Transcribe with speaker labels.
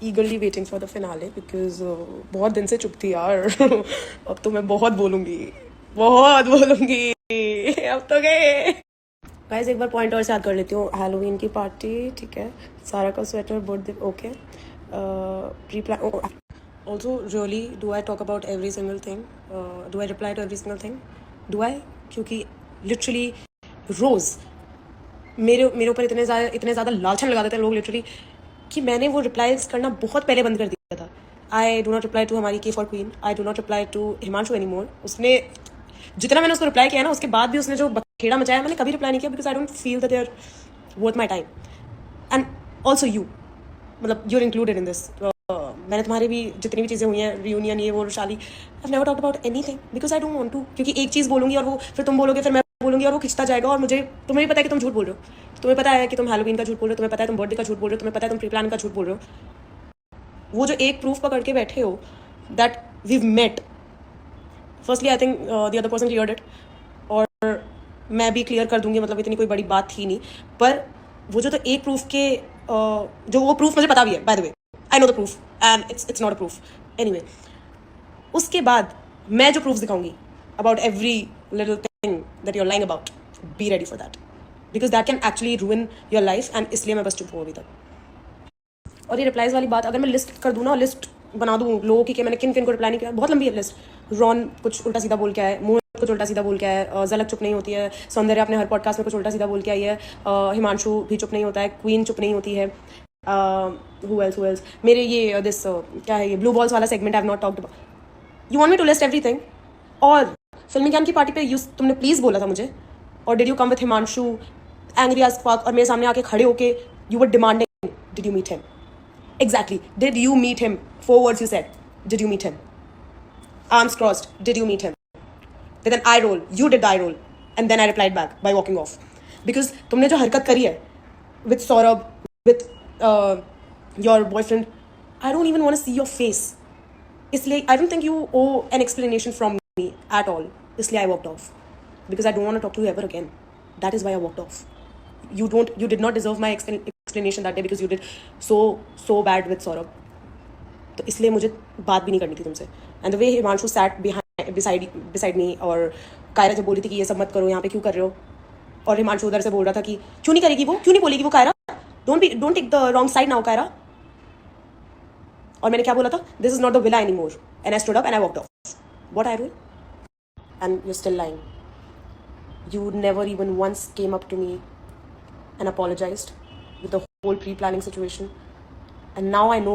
Speaker 1: eagerly waiting for the finale because बहुत दिन से चुप थी यार. अब तो मैं बहुत बोलूँगी. अब तो गए. गाइस एक बार पॉइंट और से याद कर लेती हूँ. हैलोवीन की पार्टी, ठीक है. सारा का sweater, birthday, okay. Pre plan. Also, really, do I talk about every single thing? Do I reply to every single thing? Do I? क्योंकि literally रोज मेरे ऊपर इतने ज़्यादा लालचन लगा देते हैं लोग लिटरली कि मैंने वो रिप्लाईज करना बहुत पहले बंद कर दिया था. I do not reply to हमारी के for queen. I do not reply to Himanshu any more. उसने जितना मैंने उसको रिप्लाई किया ना, उसके बाद भी उसने जो बखेड़ा मचाया, मैंने कभी रिप्लाई नहीं किया because I don't feel that they are worth my time. And also you, मतलब you are included in this. मैंने तुम्हारी भी जितनी भी चीज़ें हुई हैं, रियूनियन, ये वो, शाली, I never talked about anything because I don't want to. क्योंकि एक चीज़ बोलूँगी और वो फिर तुम बोलोगे, फिर मैं बोलूँगी और वो खिंचता जाएगा. और मुझे, तुम्हें भी पता है कि तुम झूठ बोल रहे हो. तुम्हें पता है कि तुम हैलोवीन का झूठ बोल रहे हो. तुम्हें पता है तुम बर्थडे का झूठ बोल रहे हो. तुम्हें पता है तुम प्री प्लान का झूठ बोल रहे हो. वो जो एक प्रूफ पकड़ के बैठे हो that we met. Firstly I think the other person cleared it, और मैं भी क्लियर कर दूंगी. मतलब इतनी कोई बड़ी बात थी नहीं. पर वो जो तो एक प्रूफ के जो वो प्रूफ मुझे पता भी है, by the way. I know the proof and it's not a proof. Anyway, उसके बाद मैं जो प्रूफ दिखाऊंगी about every little thing that you are lying about, be ready for that because that can actually ruin your life. And इसलिए मैं बस चुप हूँ अभी तक. और ये रिप्लाईज वाली बात अगर मैं लिस्ट कर दूँ ना, लिस्ट बना दूँ लोगों की कि मैंने किन किन को रिप्लाई नहीं किया, बहुत लंबी है लिस्ट. रॉन कुछ उल्टा सीधा बोल के आया, मोहित कुछ उल्टा सीधा बोल के आया, झलक चुप नहीं होती है, सौंदर्य अपने हर पॉडकास्ट में कुछ उल्टा सीधा बोल के आई है, हिमांशु भी चुप नहीं होता है, क्वीन चुप नहीं होती है. who else मेरे ये दिस क्या है, ये ब्लू बॉल्स वाला segment I have not talked about. You want me to list everything. और फिल्मी ज्ञान की पार्टी पे तुमने प्लीज बोला था मुझे, और did you come with Himanshu angry as fuck, और मेरे सामने आके खड़े होके you were demanding, did you meet him? Exactly. Did you meet him? 4 words you said. Did you meet him? Arms crossed. Did you meet him? With an eye roll. You did the eye roll. And then I replied back by walking off. Because तुमने जो हरकत करी है with Saurabh, with your boyfriend, I don't even want to see your face. इसलिए I don't think you owe an explanation from me at all. इसलिए I walked off. Because I don't want to talk to you ever again. That is why I walked off. You did not deserve my explanation that day because you did so bad with Saurabh. तो इसलिए मुझे बात भी नहीं करनी थी तुमसे. And the way Himanshu sat beside me, और कायरा जब बोल रही थी कि ये सब मत करो, यहाँ पे क्यों कर रहे हो, और हिमांशु उधर से बोल रहा था कि क्यों नहीं करेगी वो, क्यों नहीं बोलेगी वो Kiara, don't take the wrong side now Kiara. और मैंने क्या बोला था, this is not the villa anymore, and I stood up and I walked off. What I do? And you're still lying. You never even once came up to me and apologized with the whole pre-planning situation. And now I know